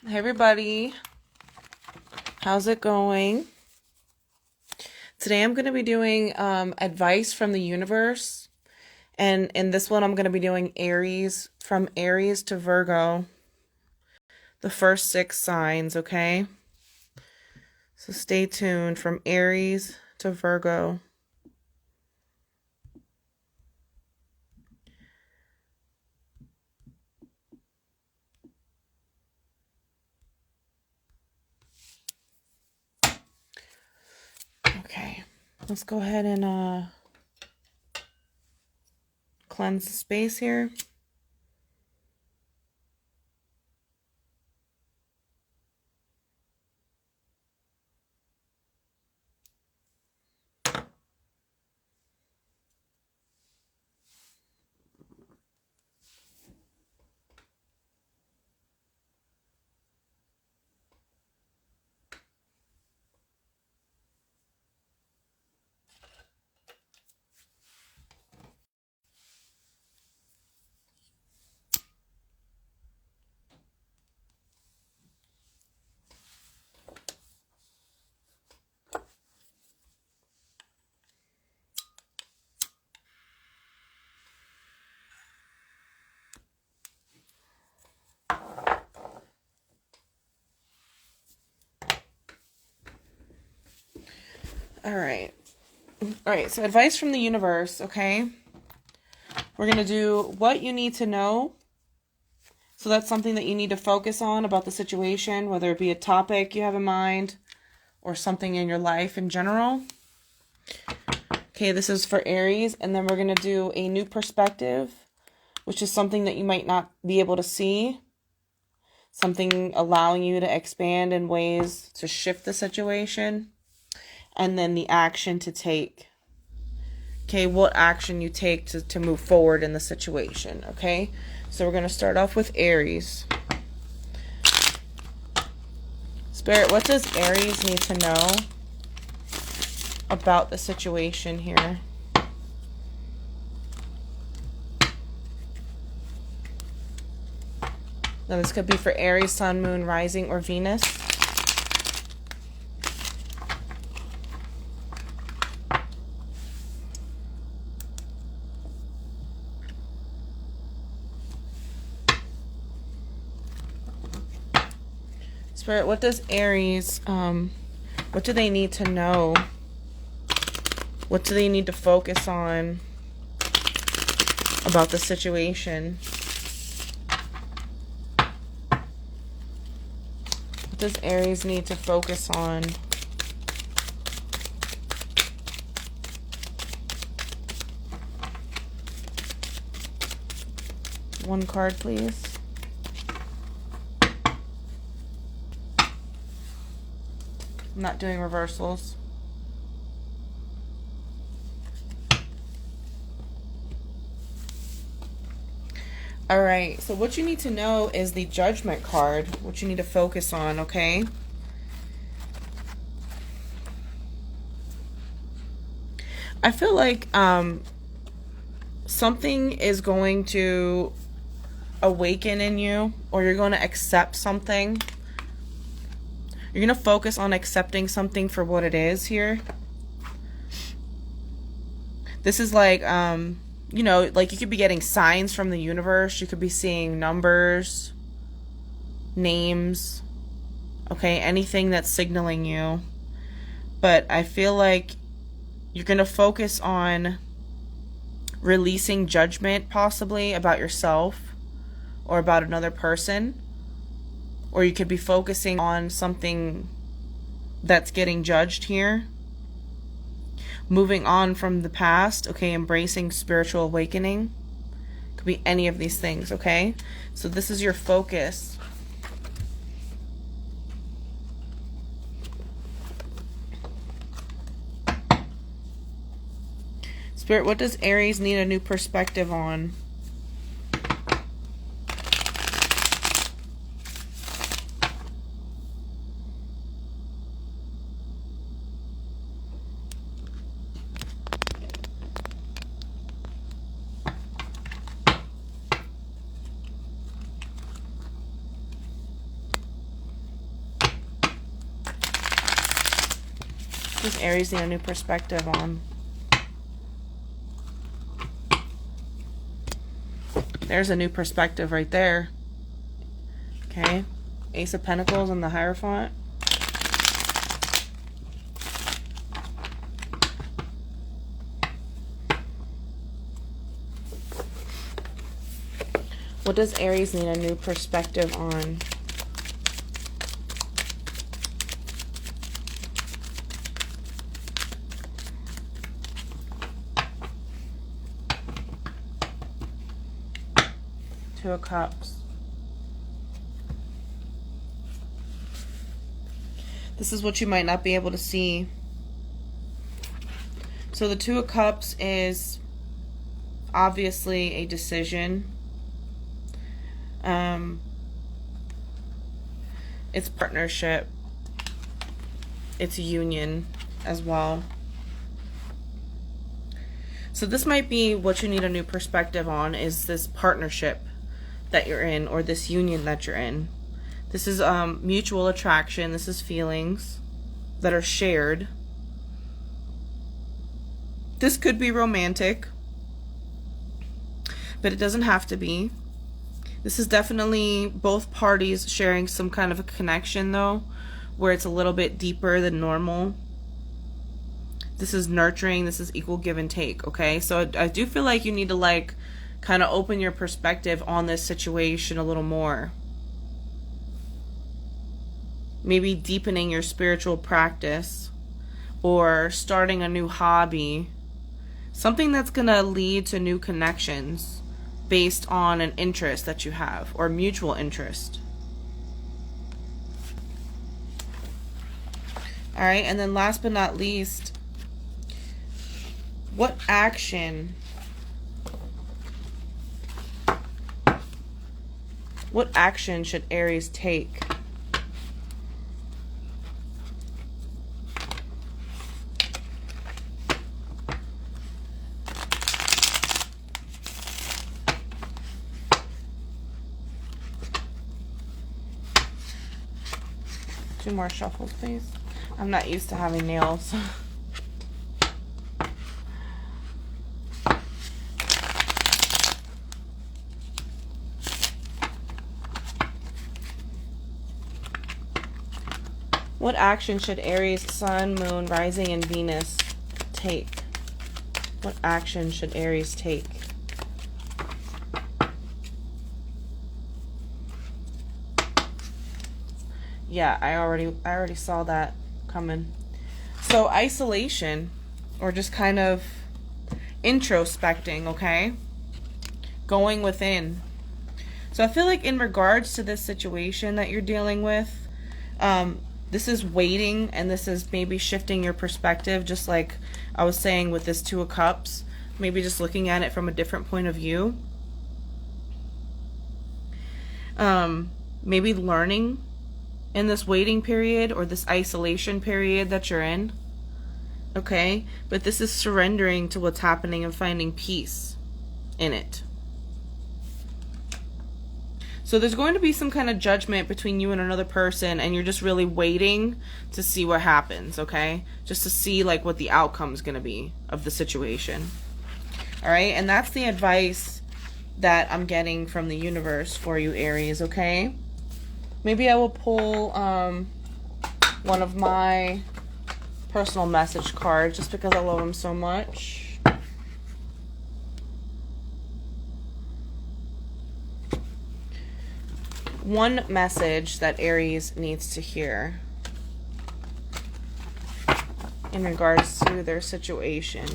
Hey everybody, how's it going? Today I'm going to be doing advice from the universe, and in this one I'm going to be doing Aries, from Aries to Virgo, the first 6 signs, okay? So stay tuned, from Aries to Virgo. Okay, let's go ahead and cleanse the space here. All right, so advice from the universe, okay? We're going to do what you need to know. So that's something that you need to focus on about the situation, whether it be a topic you have in mind or something in your life in general. Okay, this is for Aries, and then we're going to do a new perspective, which is something that you might not be able to see, something allowing you to expand in ways to shift the situation, and then the action to take. Okay, what action you take to move forward in the situation, okay? So we're going to start off with Aries. Spirit, what does Aries need to know about the situation here? Now this could be for Aries, Sun, Moon, Rising, or Venus. Spirit, what does Aries, what do they need to know? What do they need to focus on about the situation? What does Aries need to focus on? One card, please. I'm not doing reversals. All right, so what you need to know is the Judgment card, what you need to focus on, okay? I feel like something is going to awaken in you, or you're going to accept something. You're going to focus on accepting something for what it is here. This is like, you know, like you could be getting signs from the universe. You could be seeing numbers, names, okay, anything that's signaling you. But I feel like you're going to focus on releasing judgment, possibly, about yourself or about another person. Or you could be focusing on something that's getting judged here. Moving on from the past, okay, embracing spiritual awakening. Could be any of these things, okay? So this is your focus. Spirit, what does Aries need a new perspective on? Does Aries need a new perspective on? There's a new perspective right there. Okay. Ace of Pentacles and the Hierophant. What does Aries need a new perspective on? Two of Cups. This is what you might not be able to see. So the Two of Cups is obviously a decision. It's partnership. It's a union as well. So this might be what you need a new perspective on, is this partnership that you're in, or this union that you're in. This is mutual attraction. This is feelings that are shared. This could be romantic, but it doesn't have to be. This is definitely both parties sharing some kind of a connection, though, where it's a little bit deeper than normal. This is nurturing. This is equal give and take, okay? So I do feel like you need to, like, kind of open your perspective on this situation a little more. Maybe deepening your spiritual practice, or starting a new hobby. Something that's going to lead to new connections based on an interest that you have, or mutual interest. All right, and then last but not least, what action should Aries take? Two more shuffles, please. I'm not used to having nails. What action should Aries, Sun, Moon, Rising, and Venus take? What action should Aries take? Yeah, I already saw that coming. So isolation, or just kind of introspecting, okay? Going within. So I feel like in regards to this situation that you're dealing with, this is waiting, and this is maybe shifting your perspective, just like I was saying with this Two of Cups. Maybe just looking at it from a different point of view. Maybe learning in this waiting period, or this isolation period that you're in. Okay? But this is surrendering to what's happening and finding peace in it. So there's going to be some kind of judgment between you and another person, and you're just really waiting to see what happens, okay? Just to see, like, what the outcome is going to be of the situation. All right? And that's the advice that I'm getting from the universe for you, Aries, okay? Maybe I will pull one of my personal message cards, just because I love them so much. One message that Aries needs to hear in regards to their situation.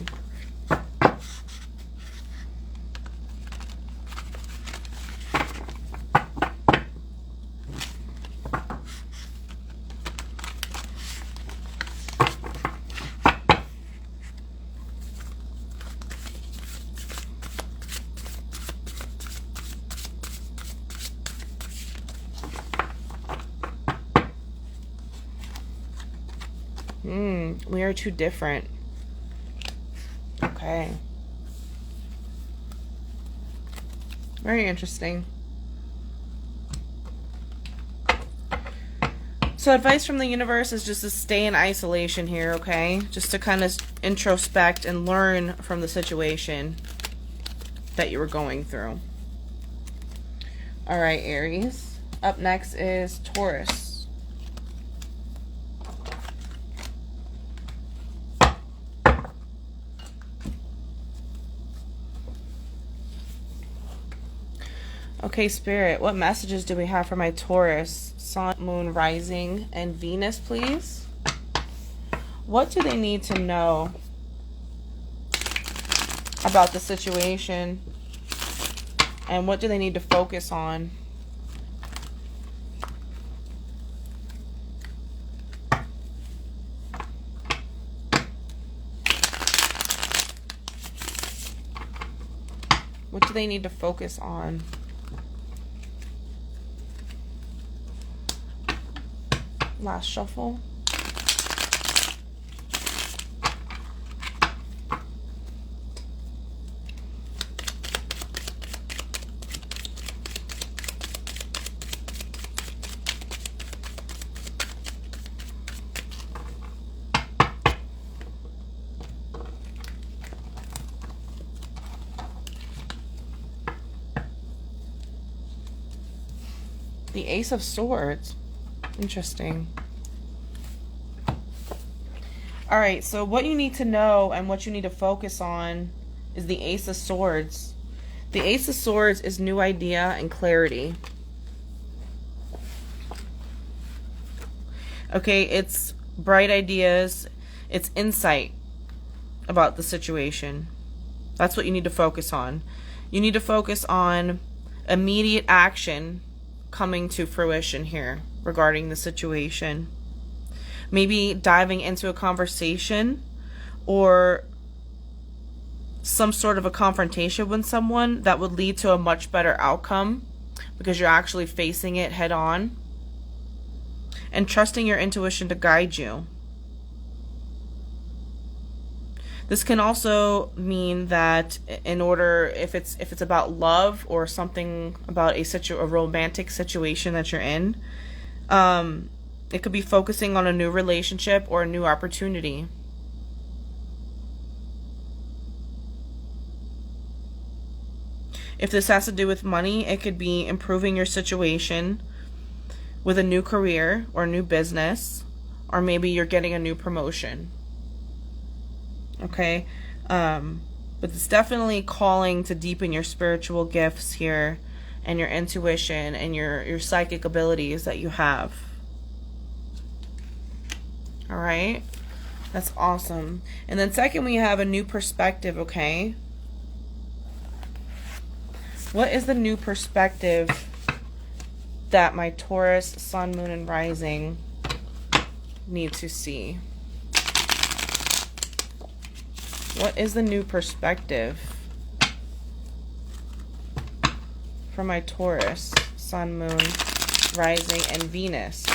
We are too different. Okay. Very interesting. So advice from the universe is just to stay in isolation here, okay? Just to kind of introspect and learn from the situation that you were going through. All right, Aries. Up next is Taurus. Okay, Spirit, what messages do we have for my Taurus? Sun, Moon, Rising, and Venus, please. What do they need to know about the situation? And what do they need to focus on? What do they need to focus on? Last shuffle. The Ace of Swords. Interesting. All right, so what you need to know and what you need to focus on is the Ace of Swords. The Ace of Swords is new idea and clarity. Okay, it's bright ideas. It's insight about the situation. That's what you need to focus on. You need to focus on immediate action coming to fruition here regarding the situation. Maybe diving into a conversation or some sort of a confrontation with someone that would lead to a much better outcome because you're actually facing it head on and trusting your intuition to guide you. This can also mean that in order, if it's about love or something about a romantic situation that you're in, it could be focusing on a new relationship or a new opportunity. If this has to do with money, it could be improving your situation with a new career or new business, or maybe you're getting a new promotion. Okay, but it's definitely calling to deepen your spiritual gifts here and your intuition and your psychic abilities that you have. All right, that's awesome. And then second, we have a new perspective, okay? What is the new perspective that my Taurus, Sun, Moon, and Rising need to see? What is the new perspective for my Taurus, Sun, Moon, Rising, and Venus?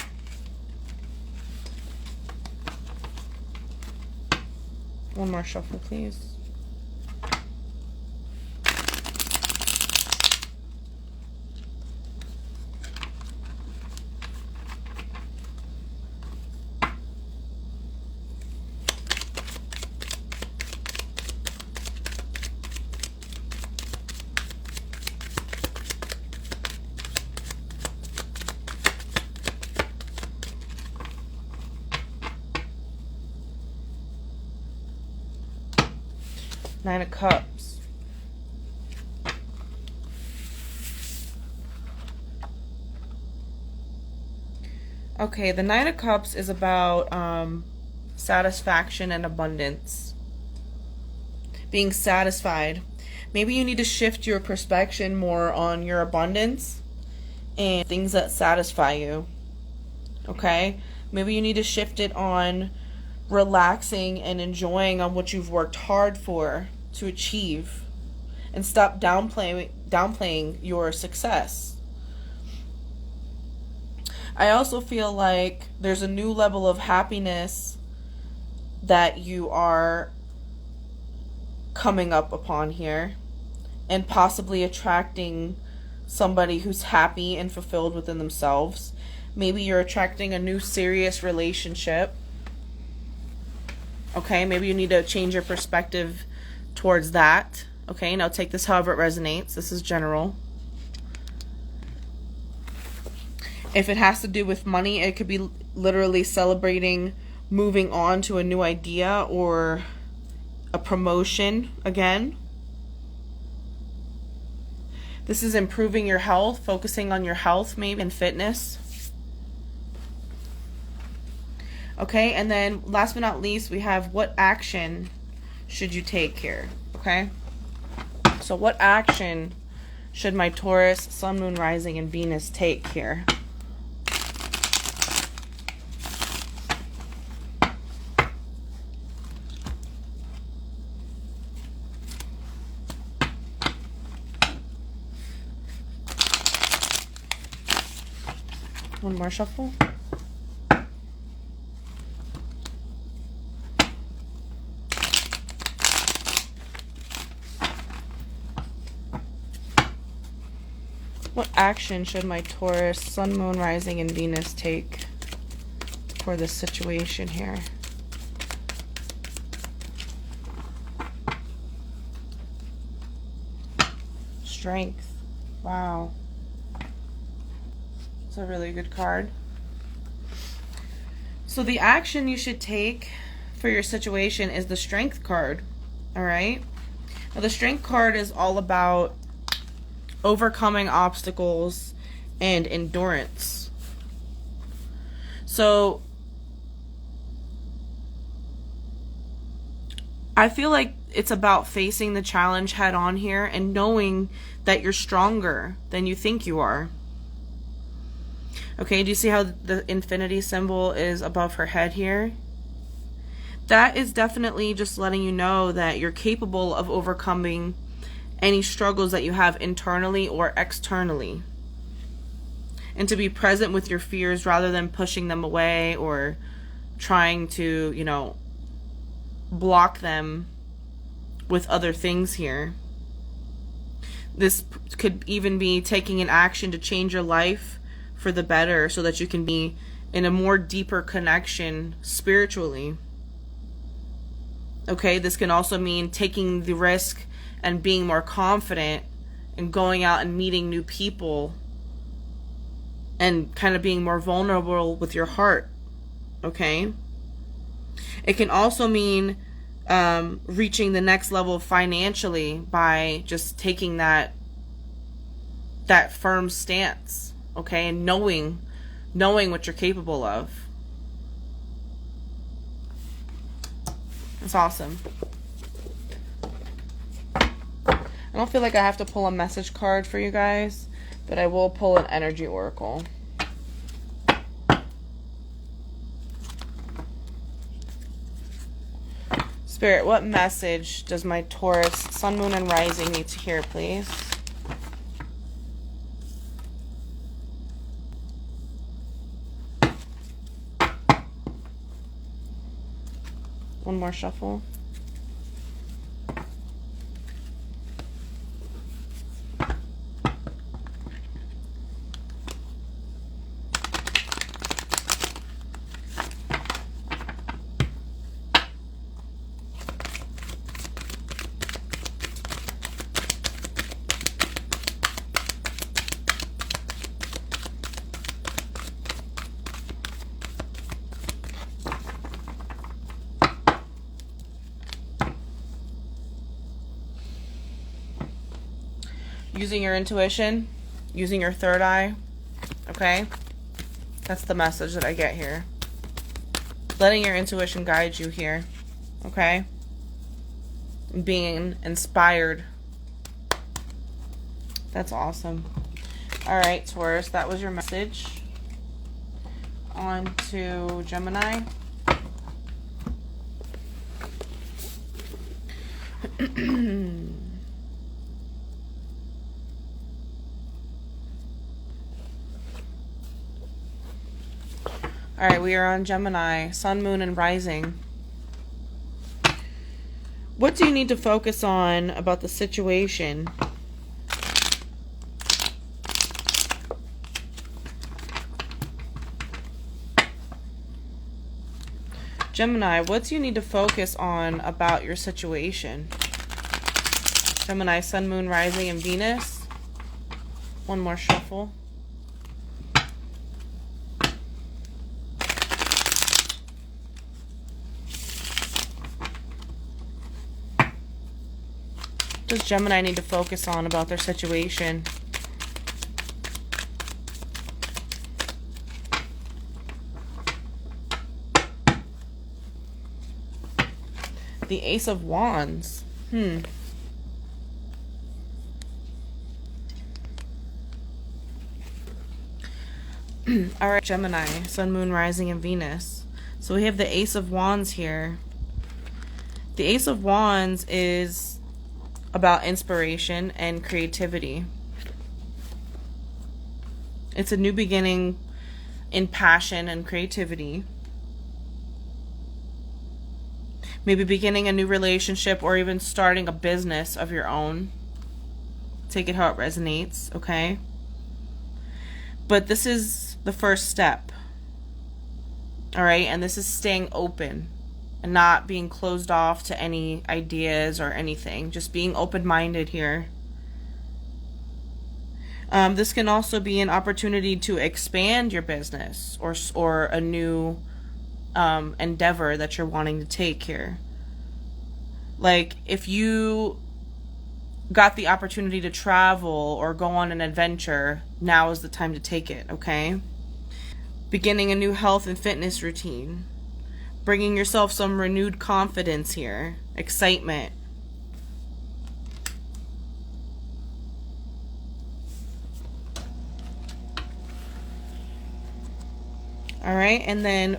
One more shuffle, please. Nine of Cups. Okay, the Nine of Cups is about satisfaction and abundance. Being satisfied. Maybe you need to shift your perspective more on your abundance and things that satisfy you. Okay? Maybe you need to shift it on relaxing and enjoying on what you've worked hard for to achieve, and stop downplaying your success. I also feel like there's a new level of happiness that you are coming up upon here, and possibly attracting somebody who's happy and fulfilled within themselves. Maybe you're attracting a new serious relationship. Okay, maybe you need to change your perspective towards that. Okay, now take this however it resonates. This is general. If it has to do with money, it could be literally celebrating moving on to a new idea or a promotion again. This is improving your health, focusing on your health maybe and fitness. Okay, and then last but not least, we have what action should you take here, okay? So what action should my Taurus, Sun, Moon, Rising, and Venus take here? One more shuffle. What action should my Taurus, Sun, Moon, Rising, and Venus take for this situation here? Strength. Wow. It's a really good card. So the action you should take for your situation is the Strength card. All right? Now the Strength card is all about overcoming obstacles and endurance. So I feel like it's about facing the challenge head on here and knowing that you're stronger than you think you are. Okay, do you see how the infinity symbol is above her head here? That is definitely just letting you know that you're capable of overcoming any struggles that you have internally or externally. And to be present with your fears rather than pushing them away or trying to, you know, block them with other things here. This could even be taking an action to change your life for the better so that you can be in a more deeper connection spiritually. Okay, this can also mean taking the risk and being more confident and going out and meeting new people and kind of being more vulnerable with your heart. Okay? It can also mean reaching the next level financially by just taking that firm stance. Okay? And knowing what you're capable of. It's awesome. I don't feel like I have to pull a message card for you guys, but I will pull an energy oracle. Spirit, what message does my Taurus, Sun, Moon, and Rising need to hear, please? One more shuffle. Using your intuition, using your third eye, okay? That's the message that I get here. Letting your intuition guide you here, okay? Being inspired. That's awesome. All right, Taurus, that was your message. On to Gemini. All right, we are on Gemini, Sun, Moon, and Rising. What do you need to focus on about the situation? Gemini, what do you need to focus on about your situation? Gemini, Sun, Moon, Rising, and Venus. One more shuffle. What does Gemini need to focus on about their situation? The Ace of Wands. All right, Gemini, Sun, Moon, Rising, and Venus. So we have the Ace of Wands here. The Ace of Wands is about inspiration and creativity. It's a new beginning in passion and creativity. Maybe beginning a new relationship or even starting a business of your own. Take it how it resonates, okay? But this is the first step. All right? And this is staying open and not being closed off to any ideas or anything. Just being open-minded here. This can also be an opportunity to expand your business or a new endeavor that you're wanting to take here. Like if you got the opportunity to travel or go on an adventure, now is the time to take it, okay? Beginning a new health and fitness routine. Bringing yourself some renewed confidence here. Excitement. All right, and then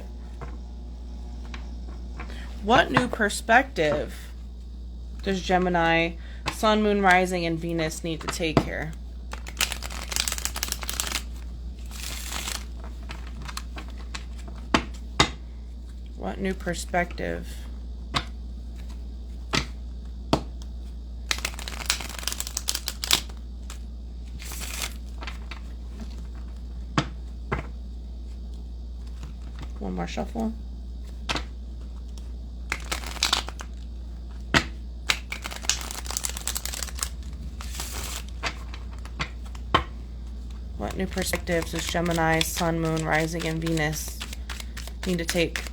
what new perspective does Gemini, Sun, Moon, Rising, and Venus need to take here? What new perspective? One more shuffle. What new perspectives does Gemini, Sun, Moon, Rising, and Venus need to take?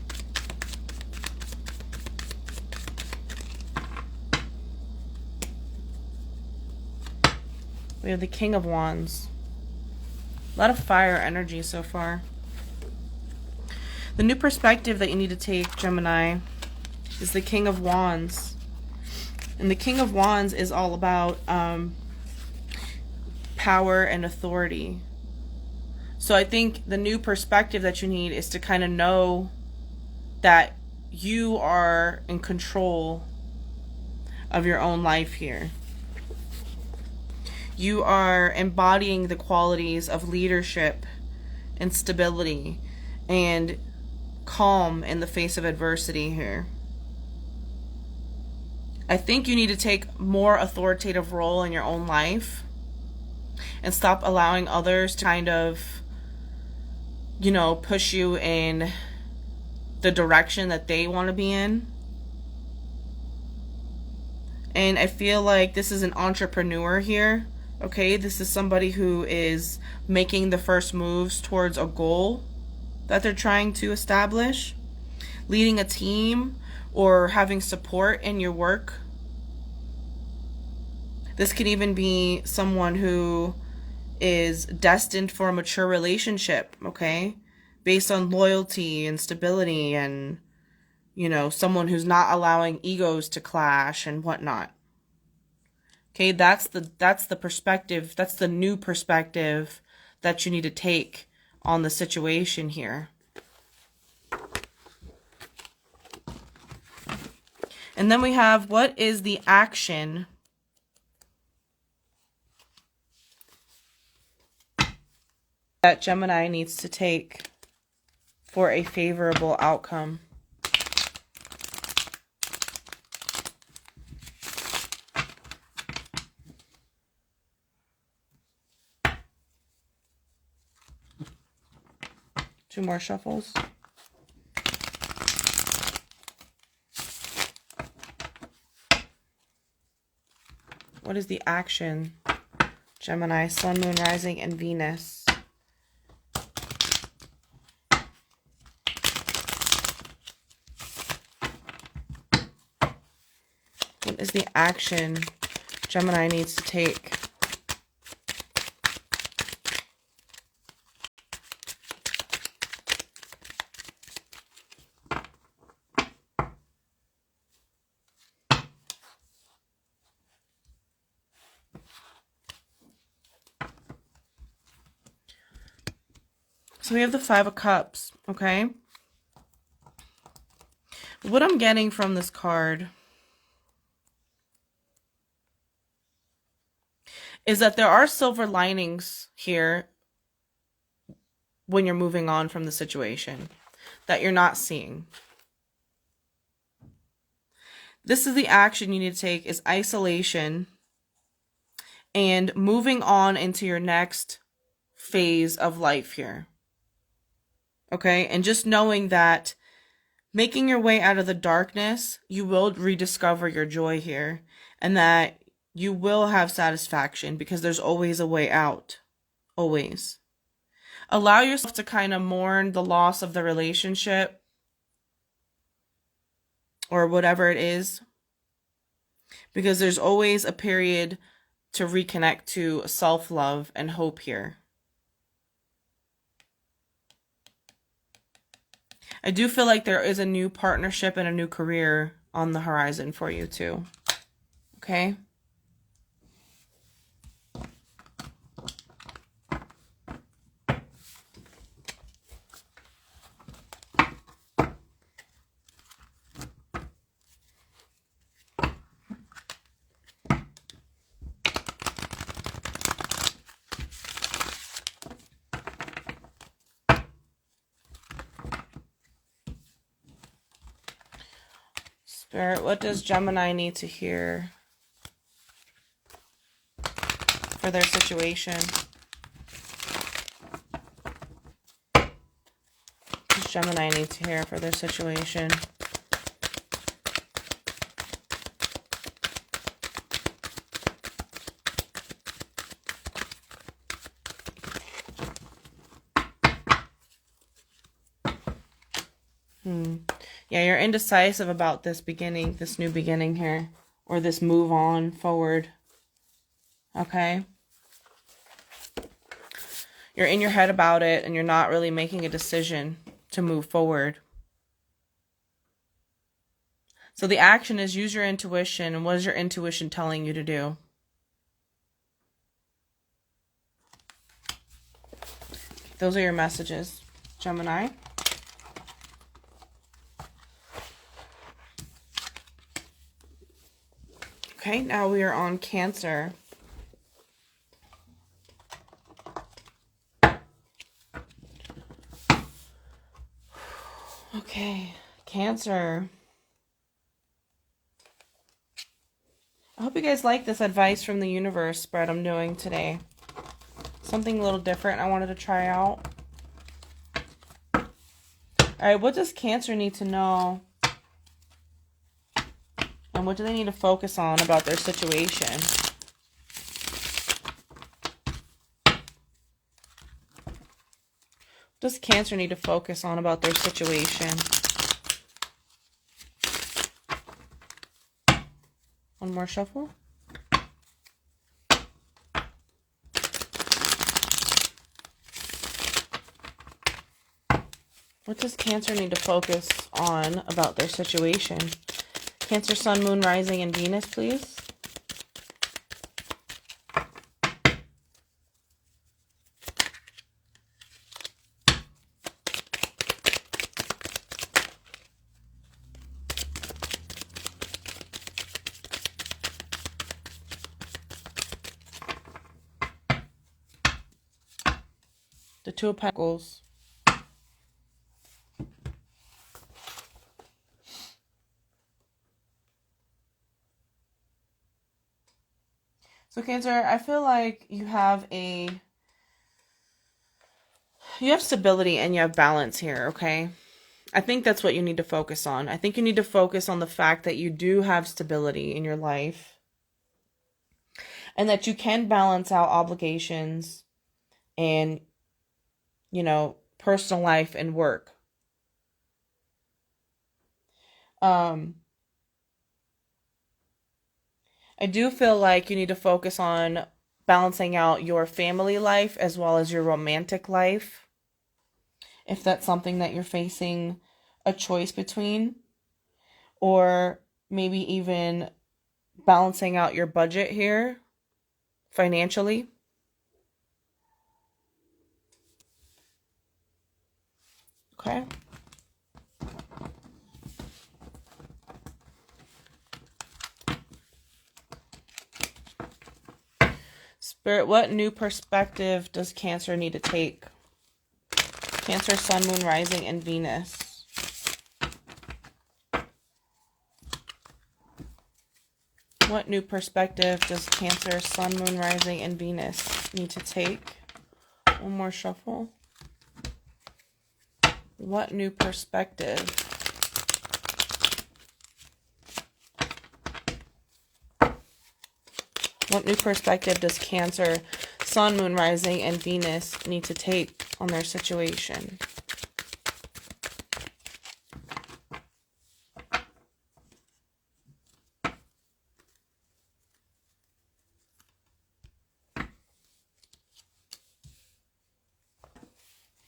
We have the King of Wands. A lot of fire energy so far. The new perspective that you need to take, Gemini, is the King of Wands. And the King of Wands is all about power and authority. So I think the new perspective that you need is to kind of know that you are in control of your own life here. You are embodying the qualities of leadership and stability and calm in the face of adversity here. I think you need to take more authoritative role in your own life and stop allowing others to kind of, you know, push you in the direction that they want to be in. And I feel like this is an entrepreneur here. Okay, this is somebody who is making the first moves towards a goal that they're trying to establish, leading a team, or having support in your work. This could even be someone who is destined for a mature relationship, okay? Based on loyalty and stability and, you know, someone who's not allowing egos to clash and whatnot. Okay, that's the perspective, that's the new perspective that you need to take on the situation here. And then we have, what is the action that Gemini needs to take for a favorable outcome? Two more shuffles. What is the action? Gemini, Sun, Moon, Rising, and Venus. What is the action Gemini needs to take? So we have the Five of Cups, okay? What I'm getting from this card is that there are silver linings here when you're moving on from the situation that you're not seeing. This is the action you need to take, is isolation and moving on into your next phase of life here. Okay, and just knowing that making your way out of the darkness, you will rediscover your joy here, and that you will have satisfaction because there's always a way out. Always. Allow yourself to kind of mourn the loss of the relationship or whatever it is, because there's always a period to reconnect to self-love and hope here. I do feel like there is a new partnership and a new career on the horizon for you too. Okay? Spirit, what does Gemini need to hear for their situation? What does Gemini need to hear for their situation? Yeah, you're indecisive about this beginning, this new beginning here, or this move on forward. Okay? You're in your head about it, and you're not really making a decision to move forward. So the action is use your intuition, and what is your intuition telling you to do? Those are your messages, Gemini. Okay, now we are on Cancer. Okay, Cancer. I hope you guys like this advice from the universe spread I'm doing today. Something a little different I wanted to try out. Alright, what does Cancer need to know? And what do they need to focus on about their situation? What does Cancer need to focus on about their situation? One more shuffle. What does Cancer need to focus on about their situation? Cancer, Sun, Moon, Rising, and Venus, please. The Two of Pentacles. So Cancer, I feel like you have stability and you have balance here, okay? I think that's what you need to focus on. I think you need to focus on the fact that you do have stability in your life. and that you can balance out obligations and, you know, personal life and work. I do feel like you need to focus on balancing out your family life as well as your romantic life, if that's something that you're facing a choice between, or maybe even balancing out your budget here financially. Okay. Spirit, what new perspective does Cancer need to take? Cancer, Sun, Moon, Rising, and Venus. What new perspective does Cancer, Sun, Moon, Rising, and Venus need to take? One more shuffle. What new perspective? What new perspective does Cancer, Sun, Moon, Rising, and Venus need to take on their situation?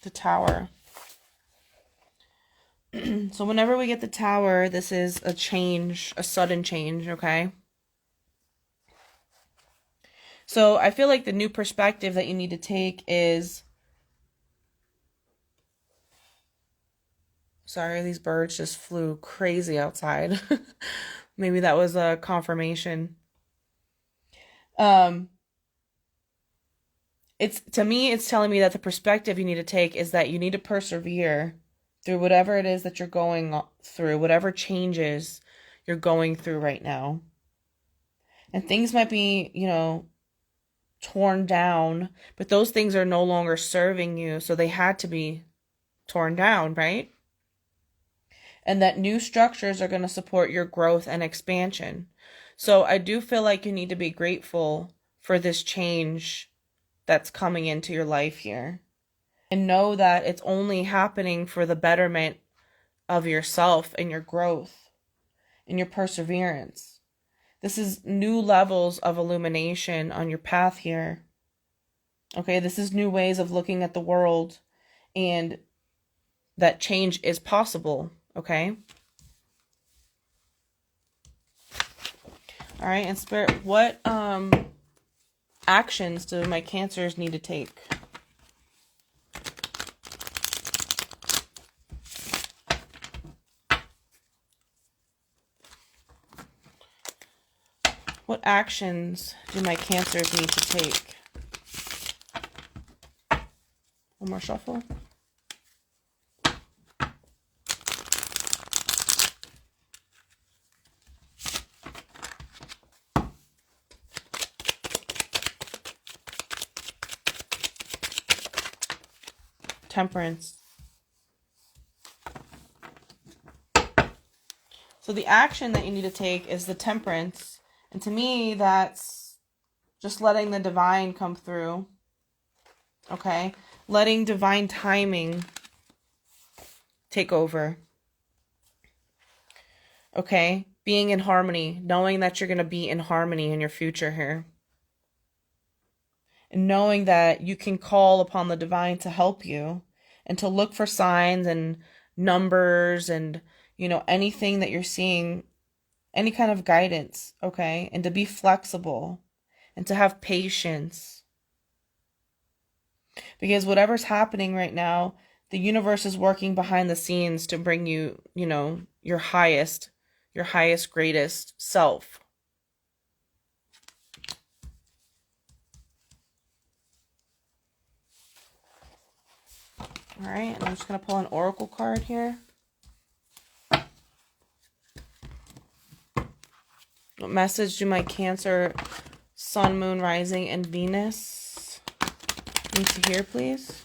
The Tower. So whenever we get the Tower, this is a change, a sudden change, okay? So I feel like the new perspective that you need to take is... Sorry, these birds just flew crazy outside. Maybe that was a confirmation. To me, it's telling me that the perspective you need to take is that you need to persevere through whatever it is that you're going through, whatever changes you're going through right now. And things might be, you know, torn down, but those things are no longer serving you, so they had to be torn down, right? And that new structures are going to support your growth and expansion. So I do feel like you need to be grateful for this change that's coming into your life here. And know that it's only happening for the betterment of yourself and your growth and your perseverance. This is new levels of illumination on your path here. Okay, this is new ways of looking at the world, and that change is possible, okay? All right, and Spirit, what actions do my Cancers need to take? What actions do my Cancers need to take? One more shuffle. Temperance. So the action that you need to take is the Temperance. And to me, that's just letting the divine come through. Okay? Letting divine timing take over. Okay? Being in harmony. Knowing that you're going to be in harmony in your future here. And knowing that you can call upon the divine to help you. And to look for signs and numbers and, you know, anything that you're seeing, any kind of guidance, okay? And to be flexible and to have patience. Because whatever's happening right now, the universe is working behind the scenes to bring you, you know, your highest, greatest self. All right, and I'm just going to pull an oracle card here. What message do my Cancer, Sun, Moon, Rising, and Venus need to hear, please?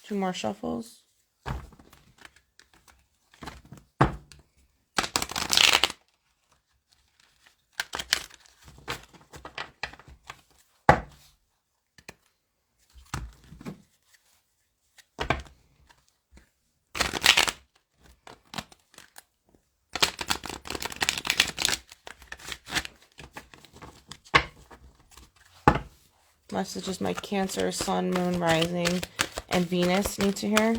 Two more shuffles. messages my Cancer, Sun, Moon, Rising, and Venus need to hear.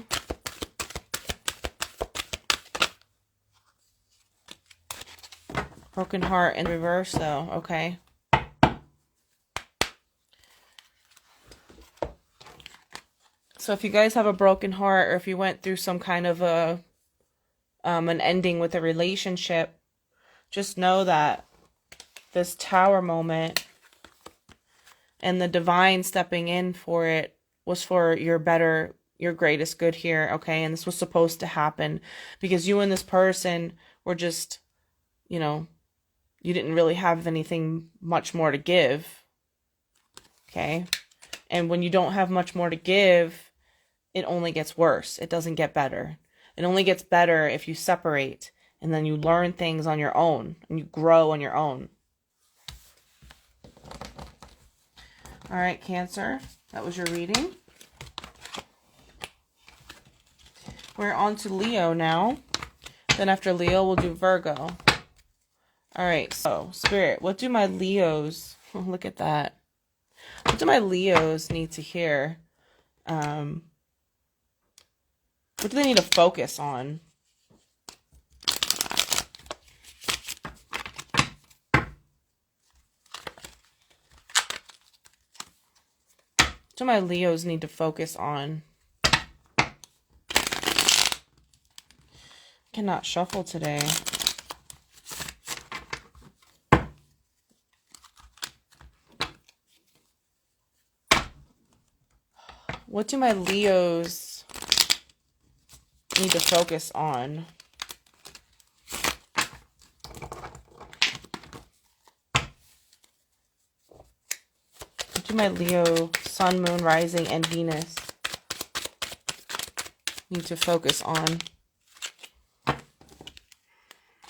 Broken heart in reverse, though. Okay. So if you guys have a broken heart, or if you went through some kind of an ending with a relationship, just know that this Tower moment and the divine stepping in for it was for your greatest good here, okay? And this was supposed to happen because you and this person were just, you know, you didn't really have anything much more to give, okay? And when you don't have much more to give, it only gets worse. It doesn't get better. It only gets better if you separate and then you learn things on your own and you grow on your own. All right, Cancer, that was your reading. We're on to Leo now. Then after Leo, we'll do Virgo. All right, so Spirit, what do my Leos, oh, look at that. What do my Leos need to hear? What do they need to focus on? What do my Leos need to focus on? Cannot shuffle today. What do my Leos need to focus on? What do my Leo, Sun, Moon, Rising, and Venus need to focus on? I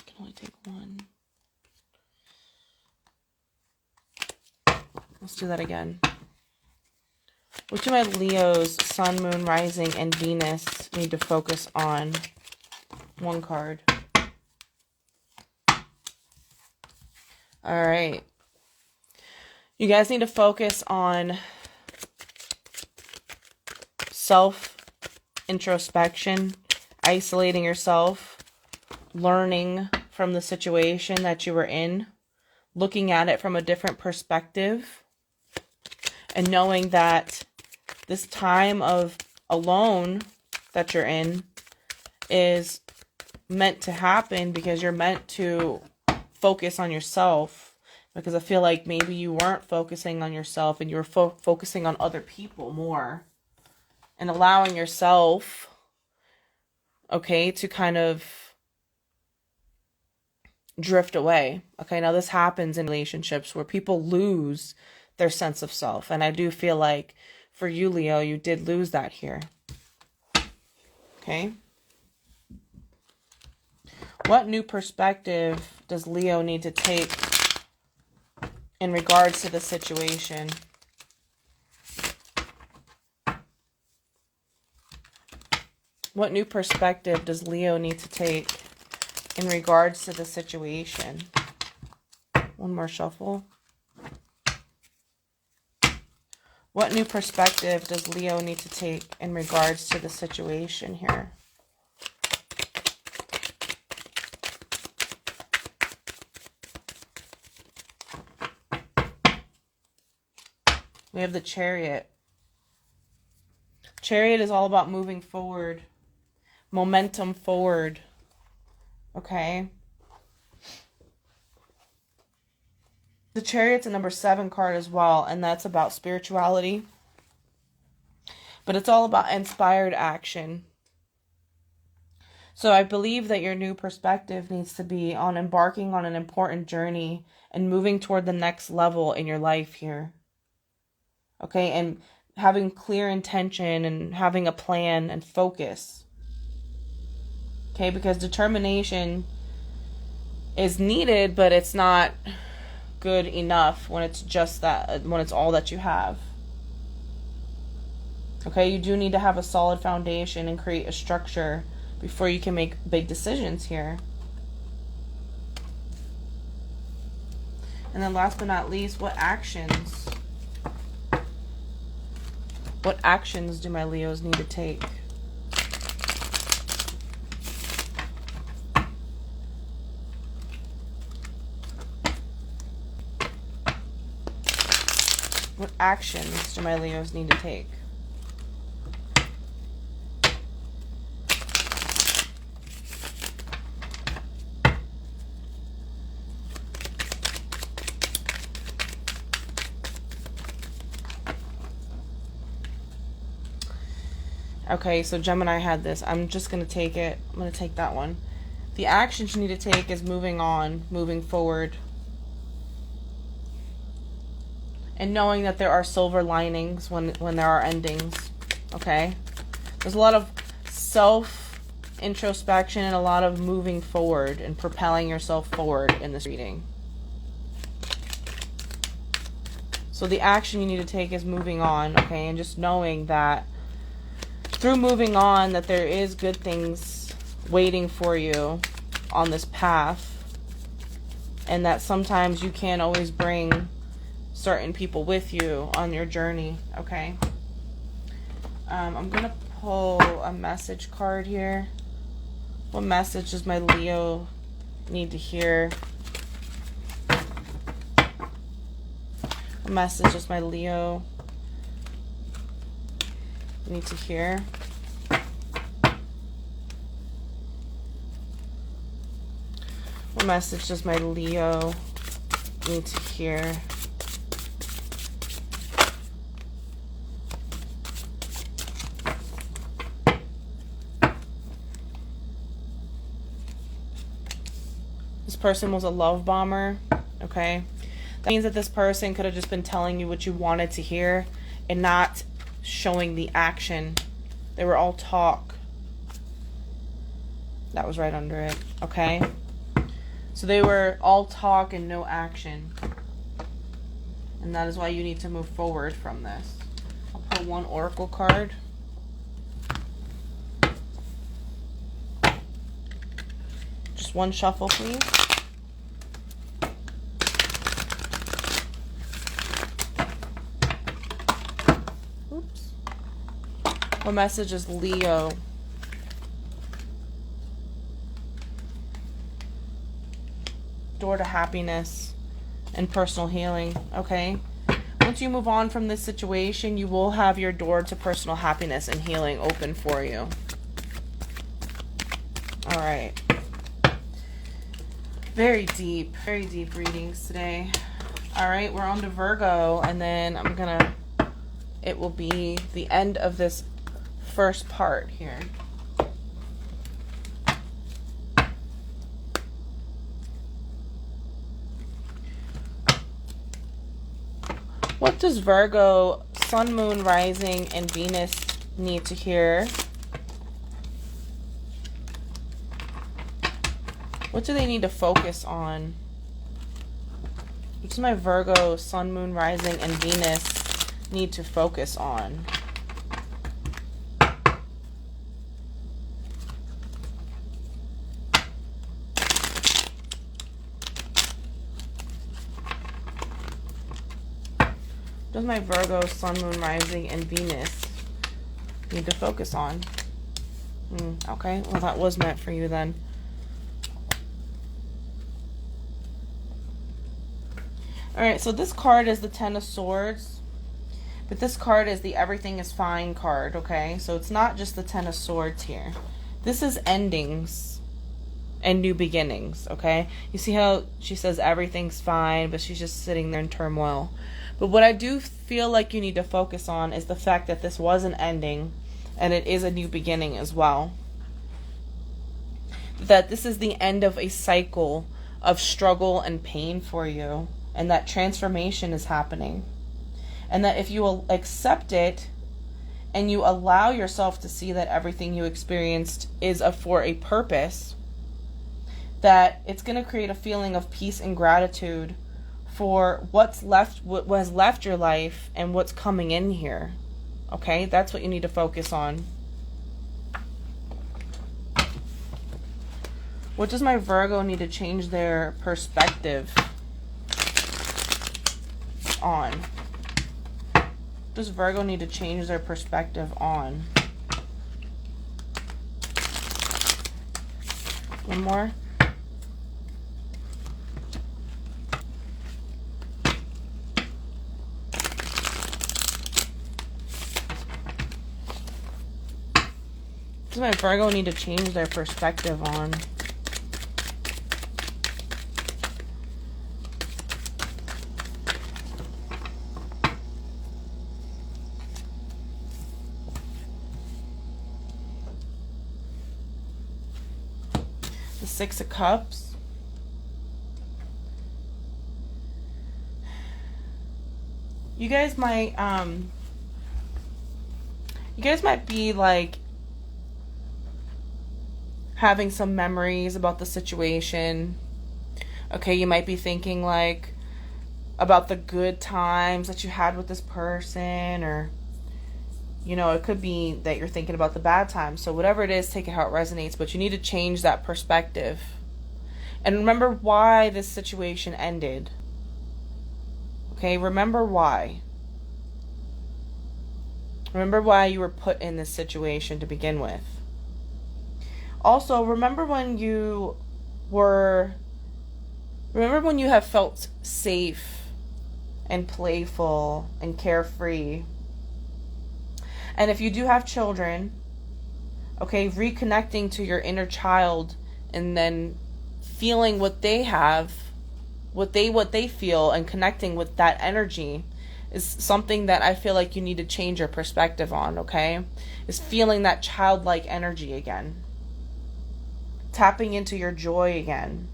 can only take one. Let's do that again. What do my Leos, Sun, Moon, Rising, and Venus need to focus on? One card. All right. You guys need to focus on self-introspection, isolating yourself, learning from the situation that you were in, looking at it from a different perspective, and knowing that this time of alone that you're in is meant to happen because you're meant to focus on yourself. Because I feel like maybe you weren't focusing on yourself and you were focusing on other people more. And allowing yourself, okay, to kind of drift away. Okay, now this happens in relationships where people lose their sense of self. And I do feel like for you, Leo, you did lose that here. Okay. What new perspective does Leo need to take in regards to the situation? What new perspective does Leo need to take in regards to the situation? One more shuffle. What new perspective does Leo need to take in regards to the situation here? We have the Chariot. Chariot is all about moving forward, momentum forward. Okay? The Chariot's a number 7 card as well, and that's about spirituality. But it's all about inspired action. So I believe that your new perspective needs to be on embarking on an important journey and moving toward the next level in your life here. Okay, and having clear intention and having a plan and focus. Okay, because determination is needed, but it's not good enough when it's just that, when it's all that you have. Okay, you do need to have a solid foundation and create a structure before you can make big decisions here. And then last but not least, what actions What actions do my Leos need to take? What actions do my Leos need to take? Okay, so Gemini had this. I'm just going to take it. I'm going to take that one. The actions you need to take is moving on, moving forward. And knowing that there are silver linings when there are endings. Okay? There's a lot of self-introspection and a lot of moving forward and propelling yourself forward in this reading. So the action you need to take is moving on, okay? And just knowing that through moving on, that there is good things waiting for you on this path, and that sometimes you can't always bring certain people with you on your journey, okay? I'm going to pull a message card here. What message does my Leo need to hear? What message does my Leo need to hear? What message does my Leo need to hear? This person was a love bomber, okay? That means that this person could have just been telling you what you wanted to hear and not showing the action. They were all talk. That was right under it, okay? So they were all talk and no action. And that is why you need to move forward from this. I'll pull one oracle card. Just one shuffle, please. Oops. What message is Leo? Door to happiness and personal healing, okay? Once you move on from this situation, you will have your door to personal happiness and healing open for you. All right. Very deep readings today. All right, we're on to Virgo, and then it will be the end of this first part here. What does Virgo, Sun, Moon, Rising, and Venus need to hear? What do they need to focus on? What does my Virgo, Sun, Moon, Rising, and Venus need to focus on? Does my Virgo, Sun, Moon, Rising, and Venus need to focus on? Okay, well that was meant for you then. Alright, so this card is the Ten of Swords. But this card is the Everything is Fine card, okay? So it's not just the Ten of Swords here. This is endings and new beginnings, okay? You see how she says everything's fine, but she's just sitting there in turmoil. But what I do feel like you need to focus on is the fact that this was an ending and it is a new beginning as well. That this is the end of a cycle of struggle and pain for you, and that transformation is happening. And that if you will accept it and you allow yourself to see that everything you experienced is for a purpose, that it's going to create a feeling of peace and gratitude for what has left your life and what's coming in here. Okay, that's what you need to focus on. What does my Virgo need to change their perspective on? does Virgo need to change their perspective on? One more. Does my Virgo need to change their perspective on? The Six of Cups. You guys might be like having some memories about the situation. Okay, you might be thinking like about the good times that you had with this person, or you know, it could be that you're thinking about the bad times. So whatever it is, take it how it resonates, but you need to change that perspective. And remember why this situation ended. Okay, remember why. Remember why you were put in this situation to begin with. Also, remember when you have felt safe and playful and carefree. And if you do have children, okay, reconnecting to your inner child and then feeling what they have, what they feel, and connecting with that energy is something that I feel like you need to change your perspective on, okay? Is feeling that childlike energy again. Tapping into your joy again.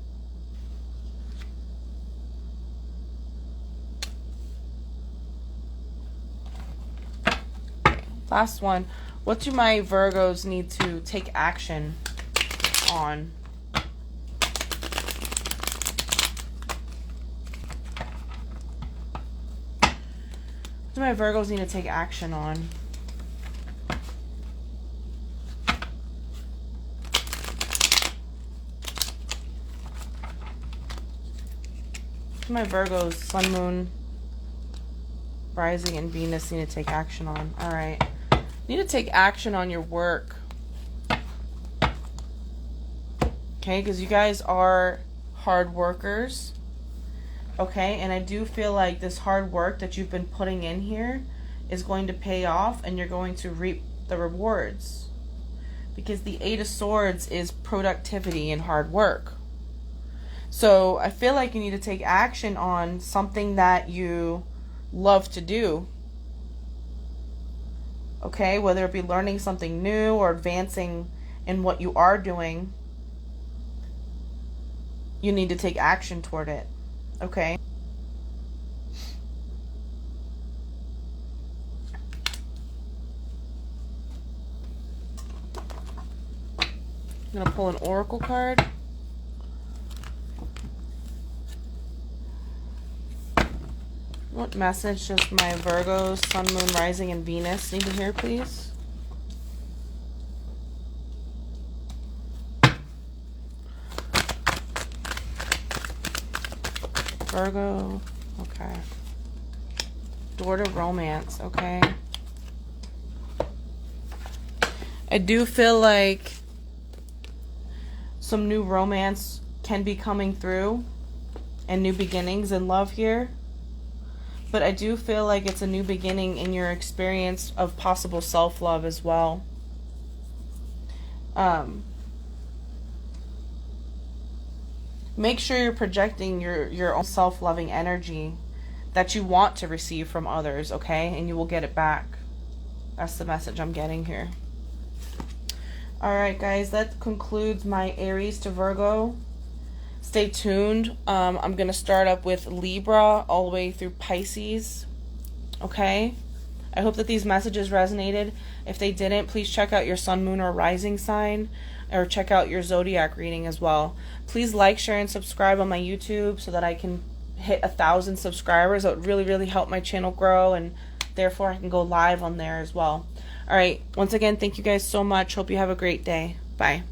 Last one. What do my Virgos need to take action on? What do my Virgos need to take action on? My Virgos, Sun, Moon, Rising, and Venus need to take action on. All right. You need to take action on your work. Okay, because you guys are hard workers. Okay, and I do feel like this hard work that you've been putting in here is going to pay off, and you're going to reap the rewards. Because the Eight of Swords is productivity and hard work. So I feel like you need to take action on something that you love to do. Okay, whether it be learning something new or advancing in what you are doing, you need to take action toward it. Okay? I'm going to pull an oracle card. What message does my Virgo, Sun, Moon, Rising, and Venus need to hear, please? Virgo, okay. Door to romance, okay. I do feel like some new romance can be coming through and new beginnings in love here. But I do feel like it's a new beginning in your experience of possible self-love as well. Make sure you're projecting your own self-loving energy that you want to receive from others, okay? And you will get it back. That's the message I'm getting here. Alright, guys, that concludes my Aries to Virgo. Stay tuned. I'm going to start up with Libra all the way through Pisces. Okay? I hope that these messages resonated. If they didn't, please check out your Sun, Moon, or Rising sign. Or check out your Zodiac reading as well. Please like, share, and subscribe on my YouTube so that I can hit 1,000 subscribers. That would really, really help my channel grow. And therefore, I can go live on there as well. Alright, once again, thank you guys so much. Hope you have a great day. Bye.